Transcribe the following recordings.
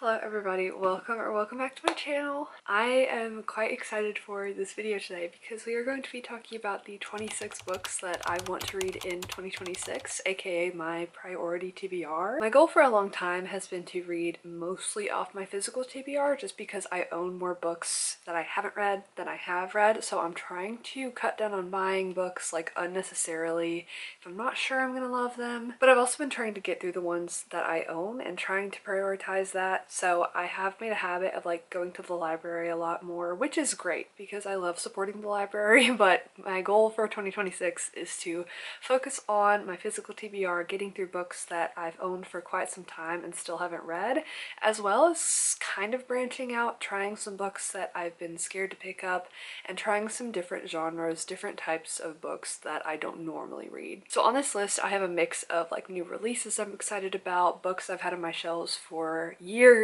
Hello everybody, welcome back to my channel. I am quite excited for this video today because we are going to be talking about the 26 books that I want to read in 2026, aka my Priority TBR. My goal for a long time has been to read mostly off my physical TBR just because I own more books that I haven't read than I have read, so I'm trying to cut down on buying books like unnecessarily if I'm not sure I'm gonna love them. But I've also been trying to get through the ones that I own and trying to prioritize that. So I have made a habit of like going to the library a lot more, which is great because I love supporting the library, but my goal for 2026 is to focus on my physical TBR, getting through books that I've owned for quite some time and still haven't read, as well as kind of branching out, trying some books that I've been scared to pick up, and trying some different genres, different types of books that I don't normally read. So on this list, I have a mix of like new releases I'm excited about, books I've had on my shelves for years,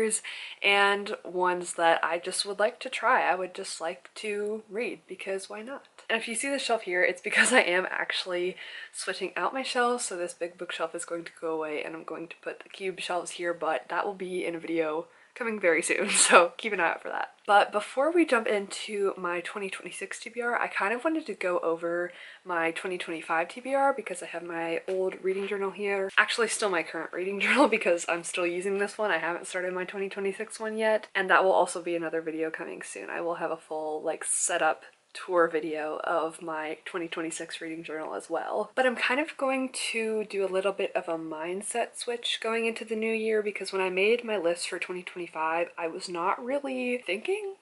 and ones that I just would like to try. I would just like to read because why not? And if you see the shelf here, it's because I am actually switching out my shelves. So this big bookshelf is going to go away and I'm going to put the cube shelves here, but that will be in a video coming very soon, so keep an eye out for that. But before we jump into my 2026 TBR, I kind of wanted to go over my 2025 TBR because I have my old reading journal here. Actually still my current reading journal because I'm still using this one. I haven't started my 2026 one yet, and that will also be another video coming soon. I will have a full like setup tour video of my 2026 reading journal as well. But I'm kind of going to do a little bit of a mindset switch going into the new year because when I made my list for 2025, I was not really thinking.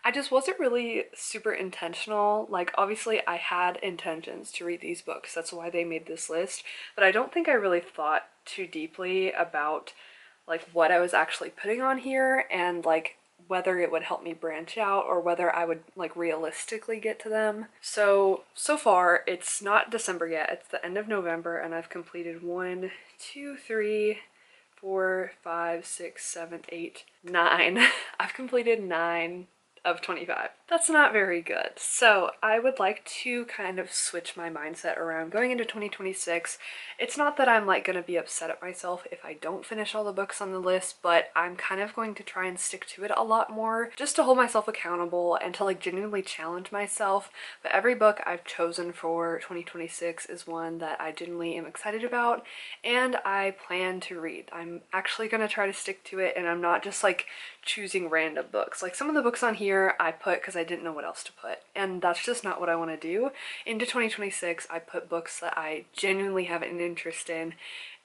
I just wasn't really super intentional. Like obviously I had intentions to read these books, that's why they made this list, but I don't think I really thought too deeply about like what I was actually putting on here and like whether it would help me branch out or whether I would like realistically get to them. So far it's not December yet, it's the end of November and I've completed 1, 2, 3, 4, 5, 6, 7, 8, 9. I've completed 9 of 25. That's not very good. So I would like to kind of switch my mindset around going into 2026. It's not that I'm like going to be upset at myself if I don't finish all the books on the list, but I'm kind of going to try and stick to it a lot more just to hold myself accountable and to like genuinely challenge myself. But every book I've chosen for 2026 is one that I genuinely am excited about and I plan to read. I'm actually going to try to stick to it, and I'm not just like choosing random books. Like some of the books on here I put because I didn't know what else to put, and that's just not what I want to do. Into 2026 I put books that I genuinely have an interest in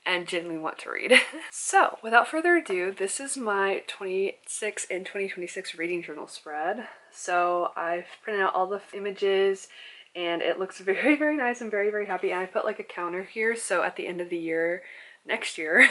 and genuinely want to read. So without further ado, this is my 26 and 2026 reading journal spread. So I've printed out all the images and it looks very nice. I'm very happy, and I put like a counter here so at the end of the year next year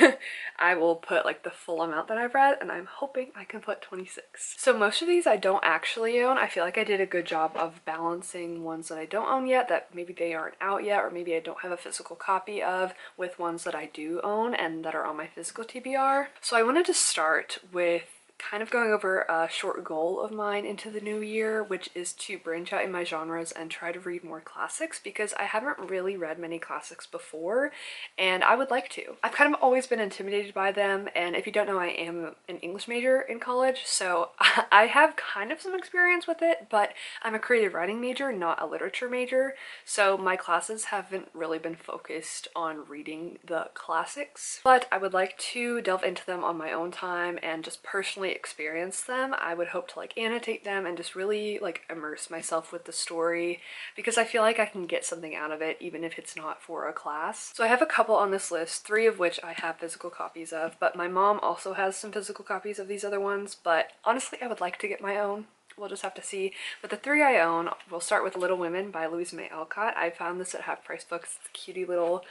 I will put like the full amount that I've read, and I'm hoping I can put 26. So most of these I don't actually own. I feel like I did a good job of balancing ones that I don't own yet, that maybe they aren't out yet or maybe I don't have a physical copy of, with ones that I do own and that are on my physical TBR. So I wanted to start with kind of going over a short goal of mine into the new year, which is to branch out in my genres and try to read more classics because I haven't really read many classics before and I would like to. I've kind of always been intimidated by them, and if you don't know, I am an English major in college, so I have kind of some experience with it, but I'm a creative writing major, not a literature major, so my classes haven't really been focused on reading the classics, but I would like to delve into them on my own time and just personally experience them. I would hope to like annotate them and just really like immerse myself with the story because I feel like I can get something out of it even if it's not for a class. So I have a couple on this list, 3 of which I have physical copies of, but my mom also has some physical copies of these other ones, but honestly I would like to get my own. We'll just have to see. But the 3 I own, we'll start with Little Women by Louisa May Alcott. I found this at Half Price Books. It's a cutie little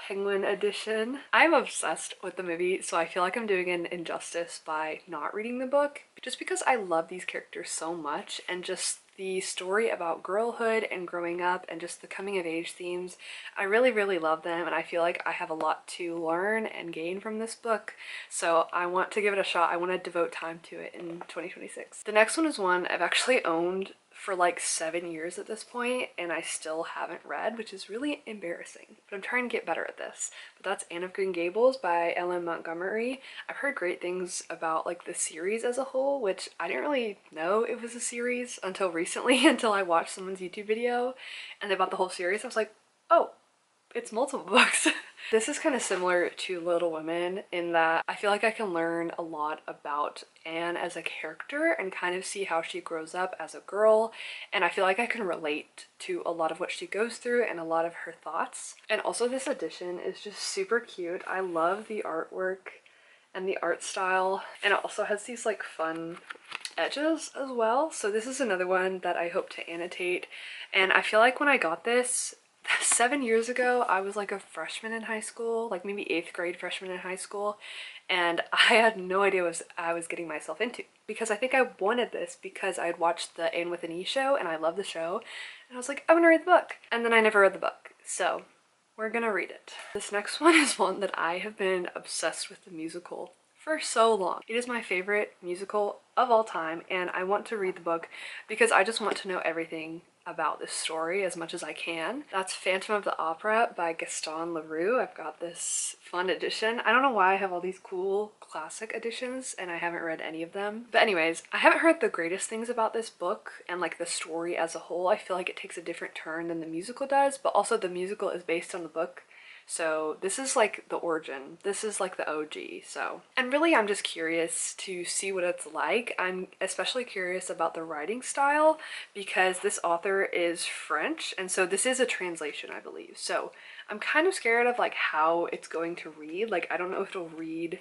penguin edition. I'm obsessed with the movie, so I feel like I'm doing an injustice by not reading the book, just because I love these characters so much, and just the story about girlhood and growing up and just the coming of age themes. I really love them, and I feel like I have a lot to learn and gain from this book, so I want to give it a shot. I want to devote time to it in 2026. The next one is one I've actually owned for like 7 years at this point, and I still haven't read, which is really embarrassing. But I'm trying to get better at this. But that's Anne of Green Gables by Ellen Montgomery. I've heard great things about like the series as a whole, which I didn't really know it was a series until recently, until I watched someone's YouTube video and they bought the whole series. I was like, oh, it's multiple books. This is kind of similar to Little Women in that I feel like I can learn a lot about Anne as a character and kind of see how she grows up as a girl, and I feel like I can relate to a lot of what she goes through and a lot of her thoughts. And also this edition is just super cute. I love the artwork and the art style, and it also has these like fun edges as well. So this is another one that I hope to annotate, and I feel like when I got this 7 years ago, I was like a freshman in high school, like maybe 8th grade freshman in high school, and I had no idea what I was getting myself into, because I think I wanted this because I had watched the Anne with an E show and I love the show, and I was like, I'm gonna read the book, and then I never read the book, so we're gonna read it. This next one is one that I have been obsessed with the musical for so long. It is my favorite musical of all time, and I want to read the book because I just want to know everything about this story as much as I can. That's Phantom of the Opera by Gaston Leroux. I've got this fun edition. I don't know why I have all these cool classic editions and I haven't read any of them. But anyways, I haven't heard the greatest things about this book and like the story as a whole. I feel like it takes a different turn than the musical does, but also the musical is based on the book. So this is like the origin. This is like the OG. So, and really I'm just curious to see what it's like. I'm especially curious about the writing style because this author is French, and so this is a translation, I believe. So I'm kind of scared of like how it's going to read. Like I don't know if it'll read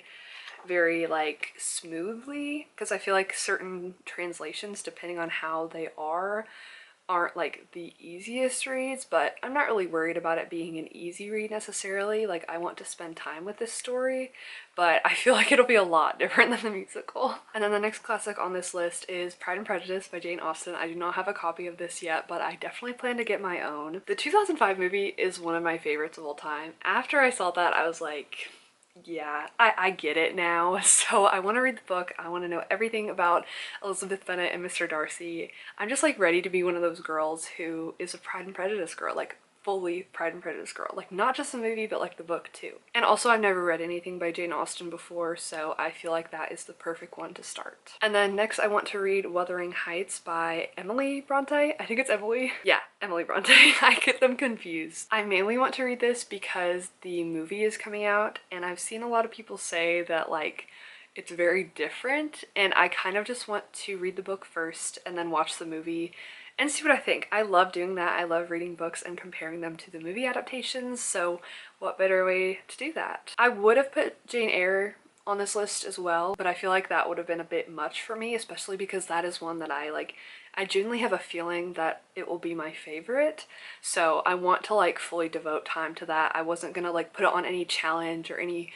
very like smoothly, because I feel like certain translations, depending on how they aren't like the easiest reads, but I'm not really worried about it being an easy read necessarily. Like I want to spend time with this story, but I feel like it'll be a lot different than the musical. And then the next classic on this list is Pride and Prejudice by Jane Austen. I do not have a copy of this yet, but I definitely plan to get my own. The 2005 movie is one of my favorites of all time. After I saw that, I was like, yeah, I get it now. So I want to read the book. I want to know everything about Elizabeth Bennet and Mr. Darcy. I'm just like ready to be one of those girls who is a Pride and Prejudice girl, like fully Pride and Prejudice girl, like not just the movie but like the book too. And also I've never read anything by Jane Austen before, so I feel like that is the perfect one to start. And then next I want to read Wuthering Heights by Emily Bronte. I think it's Emily. Yeah, Emily Bronte. I get them confused. I mainly want to read this because the movie is coming out and I've seen a lot of people say that like it's very different, and I kind of just want to read the book first and then watch the movie and see what I think. I love doing that. I love reading books and comparing them to the movie adaptations, so what better way to do that? I would have put Jane Eyre on this list as well, but I feel like that would have been a bit much for me, especially because that is one that I genuinely have a feeling that it will be my favorite, so I want to like fully devote time to that. I wasn't gonna like put it on any challenge or any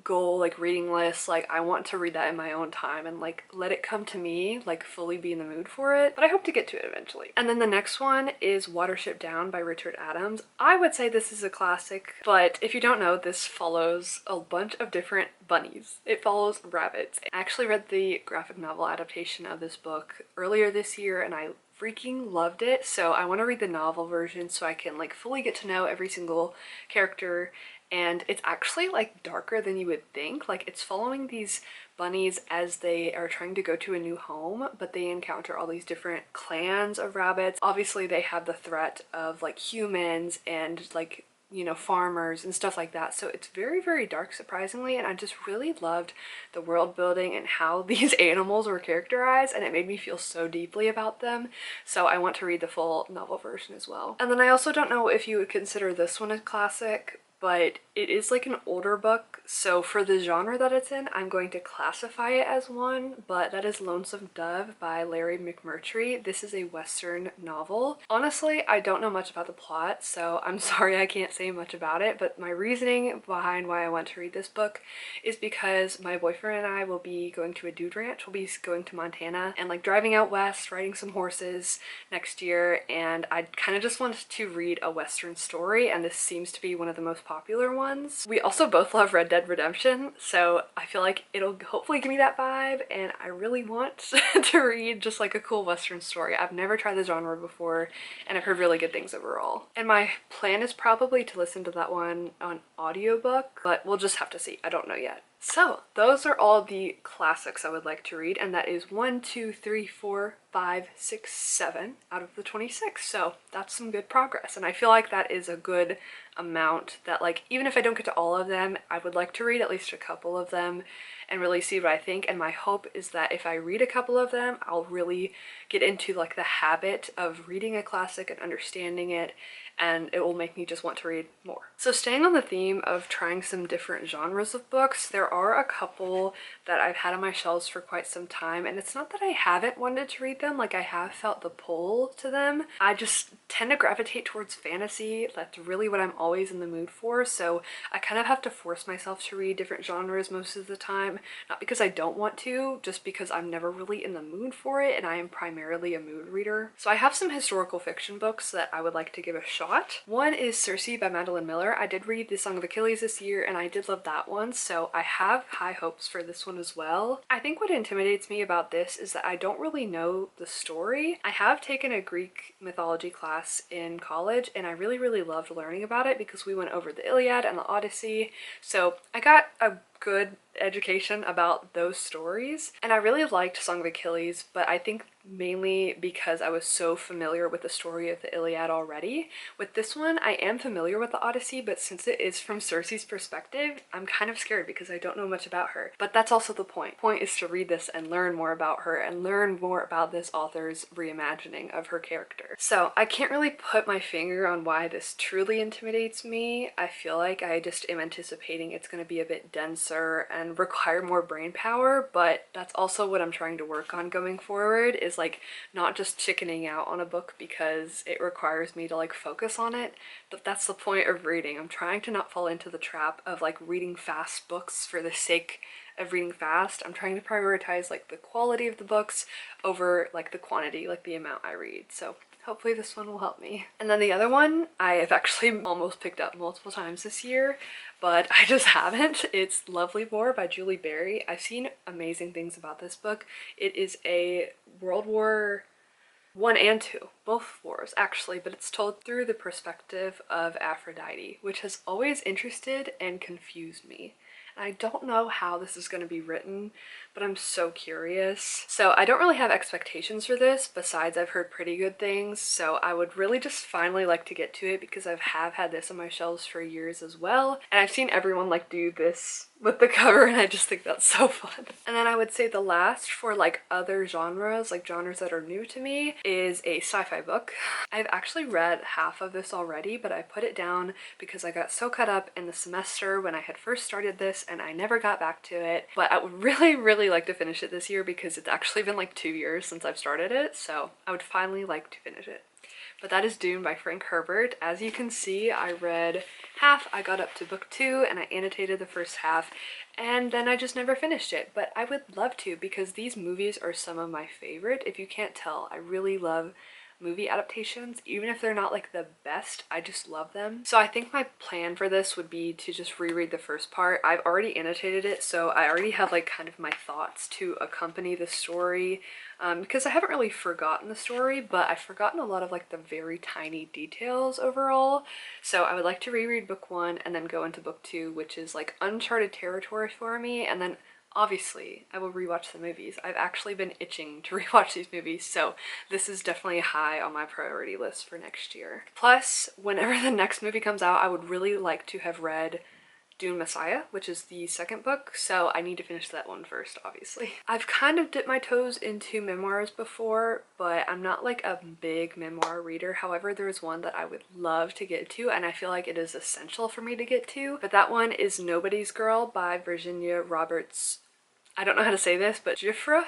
goal like reading list. Like I want to read that in my own time and like let it come to me, like fully be in the mood for it, but I hope to get to it eventually. And then the next one is Watership Down by Richard Adams. I would say this is a classic, but if you don't know, this follows a bunch of different bunnies. It follows rabbits. I actually read the graphic novel adaptation of this book earlier this year and I freaking loved it, so I want to read the novel version so I can like fully get to know every single character. And it's actually like darker than you would think. Like it's following these bunnies as they are trying to go to a new home, but they encounter all these different clans of rabbits. Obviously they have the threat of like humans and like, you know, farmers and stuff like that. So it's very, very dark, surprisingly, and I just really loved the world building and how these animals were characterized, and it made me feel so deeply about them. So I want to read the full novel version as well. And then I also don't know if you would consider this one a classic, but it is like an older book, so for the genre that it's in, I'm going to classify it as one, but that is Lonesome Dove by Larry McMurtry. This is a Western novel. Honestly, I don't know much about the plot, so I'm sorry I can't say much about it, but my reasoning behind why I want to read this book is because my boyfriend and I will be going to a dude ranch. We'll be going to Montana and like driving out west, riding some horses next year, and I kind of just wanted to read a Western story, and this seems to be one of the most popular ones. We also both love Red Dead Redemption, so I feel like it'll hopefully give me that vibe, and I really want to read just like a cool Western story. I've never tried the genre before, and I've heard really good things overall. And my plan is probably to listen to that one on audiobook, but we'll just have to see. I don't know yet. So those are all the classics I would like to read, and that is 1, 2, 3, 4, 5, 6, 7 out of the 26. So that's some good progress, and I feel like that is a good amount that, like, even if I don't get to all of them, I would like to read at least a couple of them and really see what I think. And my hope is that if I read a couple of them, I'll really get into like the habit of reading a classic and understanding it, and it will make me just want to read more. So staying on the theme of trying some different genres of books, there are a couple that I've had on my shelves for quite some time, and it's not that I haven't wanted to read them, like I have felt the pull to them. I just tend to gravitate towards fantasy. That's really what I'm always in the mood for, so I kind of have to force myself to read different genres most of the time, not because I don't want to, just because I'm never really in the mood for it, and I am primarily a mood reader. So I have some historical fiction books that I would like to give a shot. One is Circe by Madeline Miller. I did read The Song of Achilles this year, and I did love that one, so I have high hopes for this one as well. I think what intimidates me about this is that I don't really know the story. I have taken a Greek mythology class in college, and I really loved learning about it because we went over the Iliad and the Odyssey, so I got a good education about those stories, and I really liked Song of Achilles, but I think mainly because I was so familiar with the story of the Iliad already. With this one, I am familiar with the Odyssey, but since it is from Circe's perspective, I'm kind of scared because I don't know much about her. But that's also the point. The point is to read this and learn more about her and learn more about this author's reimagining of her character. So I can't really put my finger on why this truly intimidates me. I feel like I just am anticipating it's going to be a bit denser and require more brain power, but that's also what I'm trying to work on going forward, is like not just chickening out on a book because it requires me to like focus on it. But that's the point of reading. I'm trying to not fall into the trap of like reading fast books for the sake of reading fast. I'm trying to prioritize like the quality of the books over like the quantity, like the amount I read. So hopefully this one will help me. And then the other one I have actually almost picked up multiple times this year, but I just haven't. It's Lovely War by Julie Berry. I've seen amazing things about this book. It is a World War I and II, both wars actually, but it's told through the perspective of Aphrodite, which has always interested and confused me. And I don't know how this is going to be written, but I'm so curious. So I don't really have expectations for this, besides I've heard pretty good things, so I would really just finally like to get to it because I have had this on my shelves for years as well, and I've seen everyone like do this with the cover, and I just think that's so fun. And then I would say the last for like other genres, like genres that are new to me, is a sci-fi book. I've actually read half of this already, but I put it down because I got so caught up in the semester when I had first started this and I never got back to it. But I would really like to finish it this year because it's actually been like 2 years since I've started it, so I would finally like to finish it. But that is Dune by Frank Herbert. As you can see, I read half, I got up to book 2, and I annotated the first half, and then I just never finished it. But I would love to because these movies are some of my favorite. If you can't tell, I really love movie adaptations. Even if they're not like the best, I just love them. So I think my plan for this would be to just reread the first part. I've already annotated it, so I already have like kind of my thoughts to accompany the story, because I haven't really forgotten the story, but I've forgotten a lot of like the very tiny details overall. So I would like to reread book 1 and then go into book 2, which is like uncharted territory for me, and then obviously I will rewatch the movies. I've actually been itching to rewatch these movies, so this is definitely high on my priority list for next year. Plus, whenever the next movie comes out, I would really like to have read Dune Messiah, which is the second book, so I need to finish that one first, obviously. I've kind of dipped my toes into memoirs before, but I'm not like a big memoir reader. However, there is one that I would love to get to, and I feel like it is essential for me to get to, but that one is Nobody's Girl by Virginia Roberts. I don't know how to say this, but Giuffre?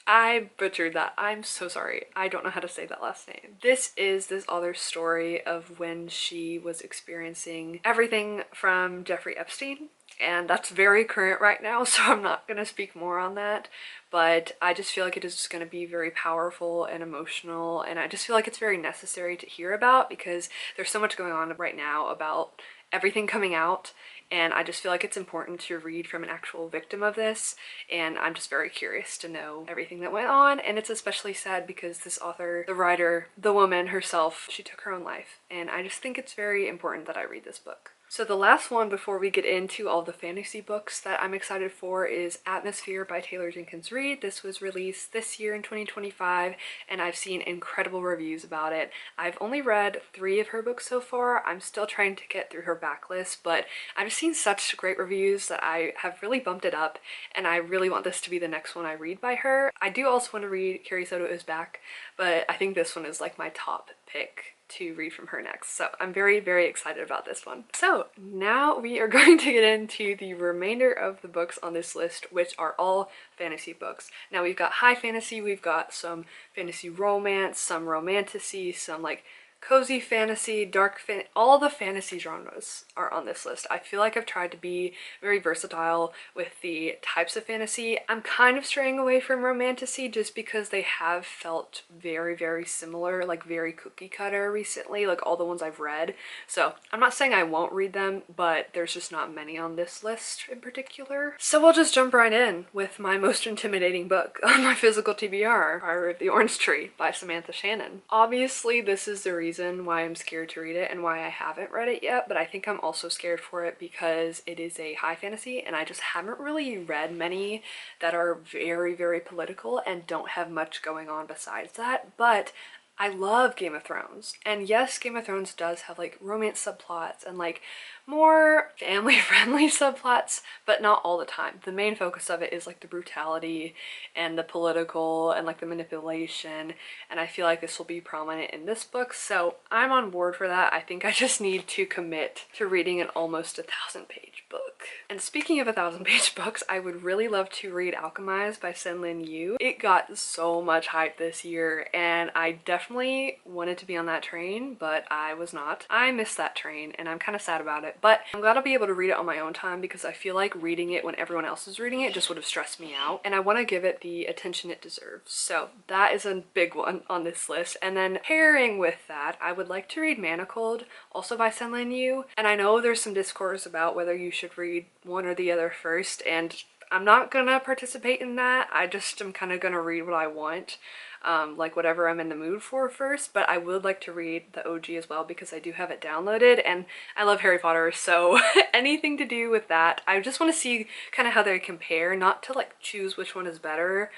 I butchered that. I'm so sorry. I don't know how to say that last name. This is this author's story of when she was experiencing everything from Jeffrey Epstein, and that's very current right now, so I'm not going to speak more on that, but I just feel like it is just going to be very powerful and emotional, and I just feel like it's very necessary to hear about because there's so much going on right now about everything coming out, and I just feel like it's important to read from an actual victim of this, and I'm just very curious to know everything that went on. And it's especially sad because this author, the writer, the woman herself, she took her own life, and I just think it's very important that I read this book. So the last one before we get into all the fantasy books that I'm excited for is Atmosphere by Taylor Jenkins Reid. This was released this year in 2025, and I've seen incredible reviews about it. I've only read 3 of her books so far. I'm still trying to get through her backlist, but I've seen such great reviews that I have really bumped it up, and I really want this to be the next one I read by her. I do also want to read Carrie Soto Is Back, but I think this one is like my top pick to read from her next. So I'm very, very excited about this one. So now we are going to get into the remainder of the books on this list, which are all fantasy books. Now we've got high fantasy, we've got some fantasy romance, some romantasy, some like cozy fantasy, dark fantasy, all the fantasy genres are on this list. I feel like I've tried to be very versatile with the types of fantasy. I'm kind of straying away from romantasy just because they have felt very, very similar, like very cookie cutter recently, like all the ones I've read. So I'm not saying I won't read them, but there's just not many on this list in particular. So we'll just jump right in with my most intimidating book on my physical TBR, Priority of the Orange Tree by Samantha Shannon. Obviously, this is the reason why I'm scared to read it and why I haven't read it yet, but I think I'm also scared for it because it is a high fantasy and I just haven't really read many that are very, very political and don't have much going on besides that. But I love Game of Thrones, and yes, Game of Thrones does have like romance subplots and like more family-friendly subplots, but not all the time. The main focus of it is like the brutality and the political and like the manipulation, and I feel like this will be prominent in this book, so I'm on board for that. I think I just need to commit to reading an almost 1,000-page book. And speaking of 1,000-page books, I would really love to read Alchemized by Senlin Yu. It got so much hype this year, and I definitely wanted to be on that train, but I was not. I missed that train, and I'm kind of sad about it. But I'm glad I'll be able to read it on my own time because I feel like reading it when everyone else is reading it just would have stressed me out, and I want to give it the attention it deserves. So that is a big one on this list. And then pairing with that, I would like to read Manacled, also by Senlin Yu. And I know there's some discourse about whether you should read one or the other first, and I'm not gonna participate in that. I just am kind of gonna read what I want. Like whatever I'm in the mood for first, but I would like to read the OG as well because I do have it downloaded and I love Harry Potter, so anything to do with that. I just want to see kind of how they compare, not to like choose which one is better,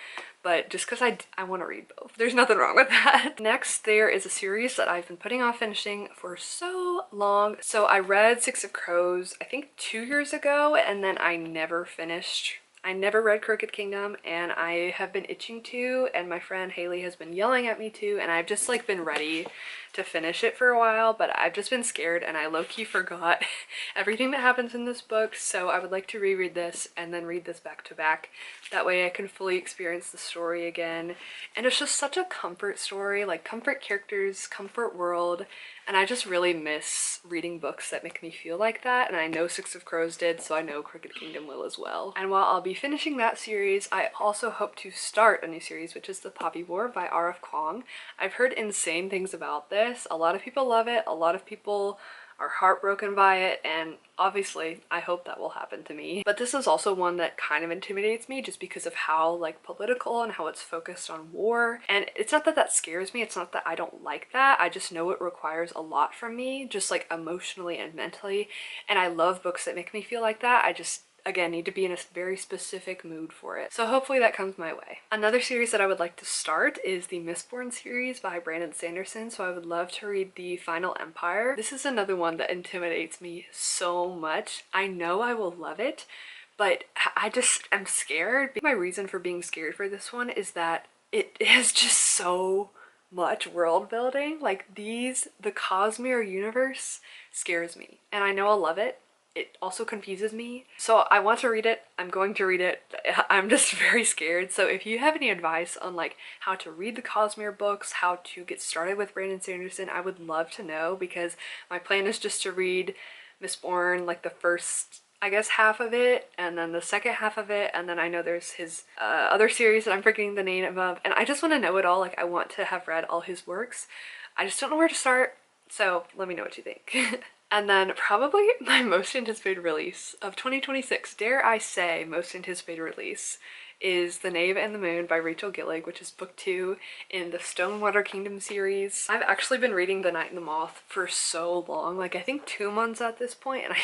but just because I want to read both. There's nothing wrong with that. Next, there is a series that I've been putting off finishing for so long. So I read Six of Crows, I think 2 years ago, and then I never finished. I never read Crooked Kingdom, and I have been itching to, and my friend Haley has been yelling at me to, and I've just like been ready to finish it for a while, but I've just been scared and I low-key forgot everything that happens in this book, so I would like to reread this and then read this back to back. That way I can fully experience the story again. And it's just such a comfort story, like comfort characters, comfort world, and I just really miss reading books that make me feel like that, and I know Six of Crows did, so I know Crooked Kingdom will as well. And while I'll be finishing that series, I also hope to start a new series, which is The Poppy War by R.F. Kuang. I've heard insane things about this. A lot of people love it, a lot of people are heartbroken by it, and obviously I hope that will happen to me. But this is also one that kind of intimidates me just because of how like political and how it's focused on war. And it's not that that scares me, it's not that I don't like that, I just know it requires a lot from me, just like emotionally and mentally, and I love books that make me feel like that. I just again need to be in a very specific mood for it. So hopefully that comes my way. Another series that I would like to start is the Mistborn series by Brandon Sanderson, so I would love to read The Final Empire. This is another one that intimidates me so much. I know I will love it, but I just am scared. My reason for being scared for this one is that it is just so much world building. Like the Cosmere universe scares me, and I know I'll love it. It also confuses me. So I want to read it. I'm going to read it. I'm just very scared. So if you have any advice on like how to read the Cosmere books, how to get started with Brandon Sanderson, I would love to know, because my plan is just to read Mistborn, like the first, I guess, half of it, and then the second half of it, and then I know there's his other series that I'm forgetting the name of, and I just want to know it all. Like I want to have read all his works. I just don't know where to start. So let me know what you think. And then probably my most anticipated release of 2026, dare I say most anticipated release, is The Knave and the Moon by Rachel Gillig, which is book 2 in the Stonewater Kingdom series. I've actually been reading The Night and the Moth for so long, like I think 2 months at this point, and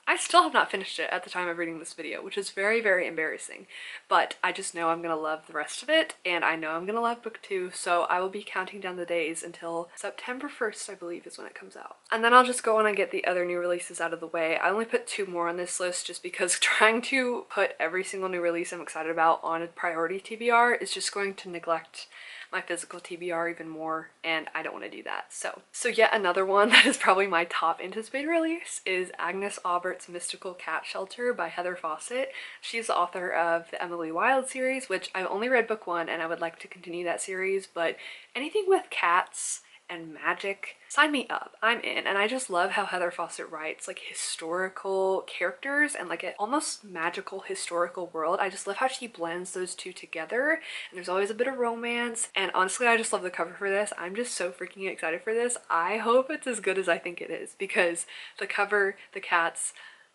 I still have not finished it at the time of reading this video, which is very, very embarrassing. But I just know I'm gonna love the rest of it, and I know I'm gonna love book 2, so I will be counting down the days until September 1st, I believe, is when it comes out. And then I'll just go on and get the other new releases out of the way. I only put 2 more on this list just because trying to put every single new release I'm excited about on a priority TBR is just going to neglect my physical TBR even more, and I don't want to do that. So yet another one that is probably my top anticipated release is Agnes Aubert's Mystical Cat Shelter by Heather Fawcett. She's the author of the Emily Wilde series, which I've only read book 1 and I would like to continue that series, but anything with cats and magic, sign me up. I'm in. And I just love how Heather Fawcett writes like historical characters and like an almost magical historical world. I just love how she blends those two together, and there's always a bit of romance, and honestly I just love the cover for this. I'm just so freaking excited for this. I hope it's as good as I think it is, because the cover, the cats,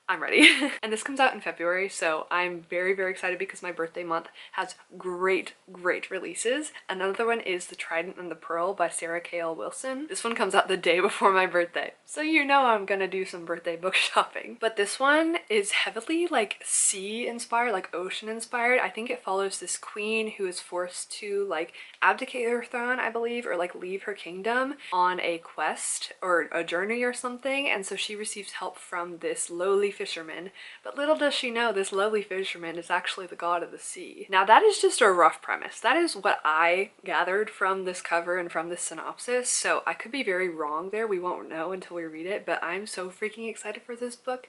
I'm ready. And this comes out in February, so I'm very, very excited because my birthday month has great, great releases. Another one is The Trident and the Pearl by Sarah K.L. Wilson. This one comes out the day before my birthday, so you know I'm gonna do some birthday book shopping. But this one is heavily like sea inspired, like ocean inspired. I think it follows this queen who is forced to like abdicate her throne, I believe, or like leave her kingdom on a quest or a journey or something, and so she receives help from this lowly fisherman, but little does she know this lowly fisherman is actually the god of the sea. Now that is just a rough premise. That is what I gathered from this cover and from this synopsis, so I could be very wrong there. We won't know until we read it, but I'm so freaking excited for this book.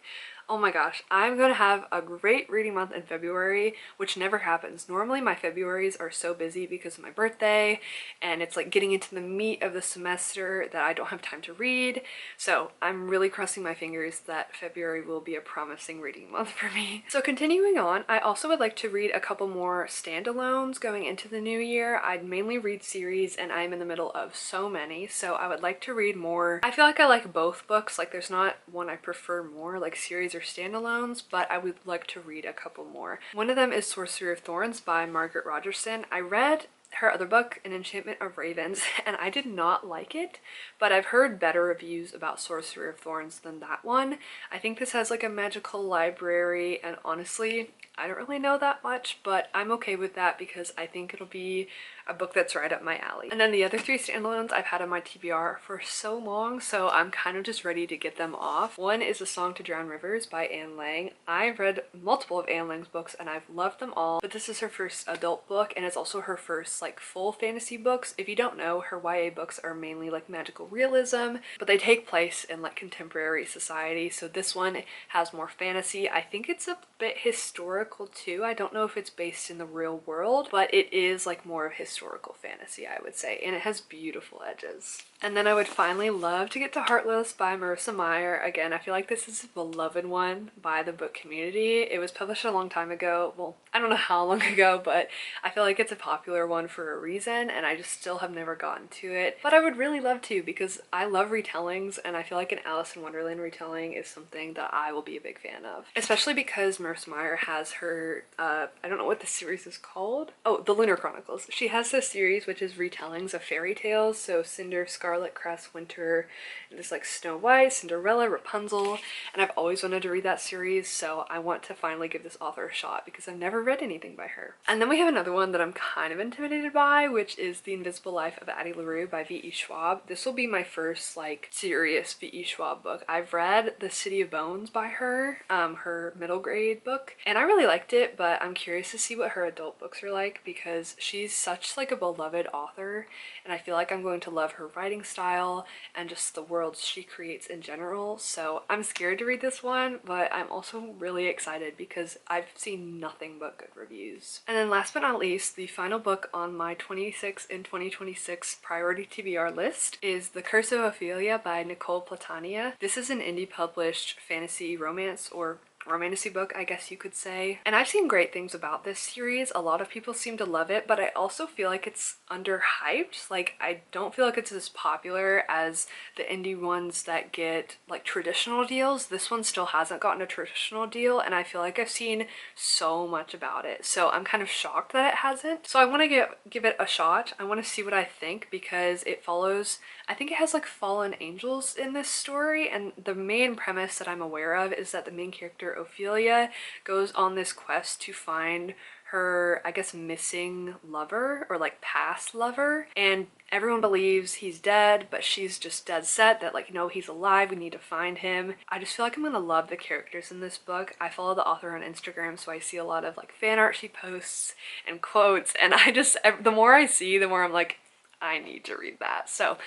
Oh my gosh, I'm gonna have a great reading month in February, which never happens. Normally my Februarys are so busy because of my birthday, and it's like getting into the meat of the semester that I don't have time to read. So I'm really crossing my fingers that February will be a promising reading month for me. So continuing on, I also would like to read a couple more standalones going into the new year. I'd mainly read series, and I'm in the middle of so many, so I would like to read more. I feel like I like both books, like there's not one I prefer more, like series or standalones, but I would like to read a couple more. One of them is Sorcery of Thorns by Margaret Rogerson. I read her other book, An Enchantment of Ravens, and I did not like it, but I've heard better reviews about Sorcery of Thorns than that one. I think this has like a magical library, and honestly, I don't really know that much, but I'm okay with that because I think it'll be a book that's right up my alley. And then the other 3 standalones I've had on my TBR for so long, so I'm kind of just ready to get them off. One is A Song to Drown Rivers by Anne Lang. I've read multiple of Anne Lang's books and I've loved them all, but this is her first adult book, and it's also her first like full fantasy books. If you don't know, her YA books are mainly like magical realism, but they take place in like contemporary society, so this one has more fantasy. I think it's a bit historical too. I don't know if it's based in the real world, but it is like more of historical fantasy, I would say, and it has beautiful edges. And then I would finally love to get to Heartless by Marissa Meyer. Again, I feel like this is a beloved one by the book community. It was published a long time ago. Well, I don't know how long ago, but I feel like it's a popular one for a reason, and I just still have never gotten to it. But I would really love to because I love retellings, and I feel like an Alice in Wonderland retelling is something that I will be a big fan of. Especially because Marissa Meyer has her, I don't know what the series is called. Oh, The Lunar Chronicles. She has this series which is retellings of fairy tales, so Cinder, Scarlet, Cress, Winter, and there's like Snow White, Cinderella, Rapunzel, and I've always wanted to read that series, so I want to finally give this author a shot because I've never read anything by her. And then we have another one that I'm kind of intimidated by, which is The Invisible Life of Addie LaRue by V.E. Schwab. This will be my first like serious V.E. Schwab book. I've read The City of Bones by her, her middle grade book, and I really liked it, but I'm curious to see what her adult books are like because she's such like a beloved author, and I feel like I'm going to love her writing style and just the worlds she creates in general. So I'm scared to read this one, but I'm also really excited because I've seen nothing but good reviews. And then last but not least, the final book on my 26 and 2026 priority TBR list is The Curse of Ophelia by Nicole Platania. This is an indie published fantasy romance, or romantasy book, I guess you could say. And I've seen great things about this series. A lot of people seem to love it, but I also feel like it's underhyped. Like, I don't feel like it's as popular as the indie ones that get like traditional deals. This one still hasn't gotten a traditional deal, and I feel like I've seen so much about it. So I'm kind of shocked that it hasn't. So I want to give it a shot. I want to see what I think, because it follows, I think it has like fallen angels in this story, and the main premise that I'm aware of is that the main character Ophelia goes on this quest to find her, I guess, missing lover, or like past lover, and everyone believes he's dead, but she's just dead set that like, no, he's alive, we need to find him. I just feel like I'm gonna love the characters in this book. I follow the author on Instagram, so I see a lot of like fan art she posts and quotes, and I just, the more I see, the more I'm like, I need to read that. So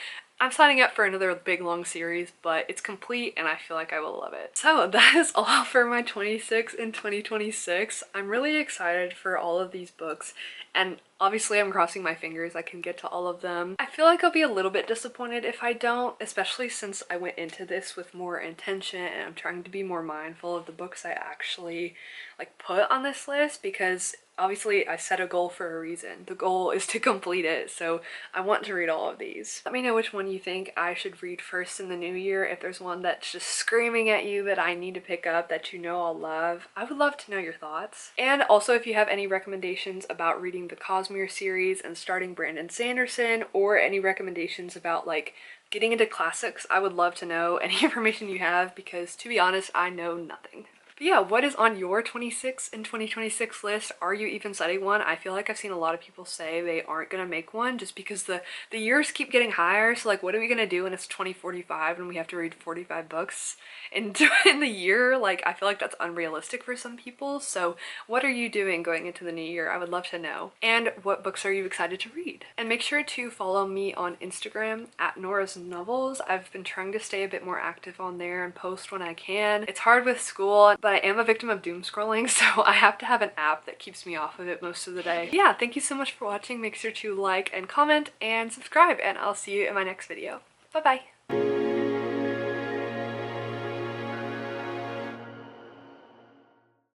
I'm signing up for another big long series, but it's complete and I feel like I will love it. So that is all for my 26 in 2026. I'm really excited for all of these books, and obviously I'm crossing my fingers I can get to all of them. I feel like I'll be a little bit disappointed if I don't, especially since I went into this with more intention and I'm trying to be more mindful of the books I actually like put on this list, because obviously I set a goal for a reason. The goal is to complete it, so I want to read all of these. Let me know which one you think I should read first in the new year. If there's one that's just screaming at you that I need to pick up that you know I'll love, I would love to know your thoughts. And also, if you have any recommendations about reading the Cosmere series and starting Brandon Sanderson, or any recommendations about like getting into classics, I would love to know any information you have, because to be honest, I know nothing. But yeah, what is on your 26 in 2026 list? Are you even setting one? I feel like I've seen a lot of people say they aren't gonna make one just because the years keep getting higher. So like, what are we gonna do when it's 2045 and we have to read 45 books in the year? Like, I feel like that's unrealistic for some people. So what are you doing going into the new year? I would love to know. And what books are you excited to read? And make sure to follow me on Instagram at norahsnovels. I've been trying to stay a bit more active on there and post when I can. It's hard with school, but I am a victim of doom scrolling, so I have to have an app that keeps me off of it most of the day. Yeah, thank you so much for watching. Make sure to like and comment and subscribe, and I'll see you in my next video. Bye bye!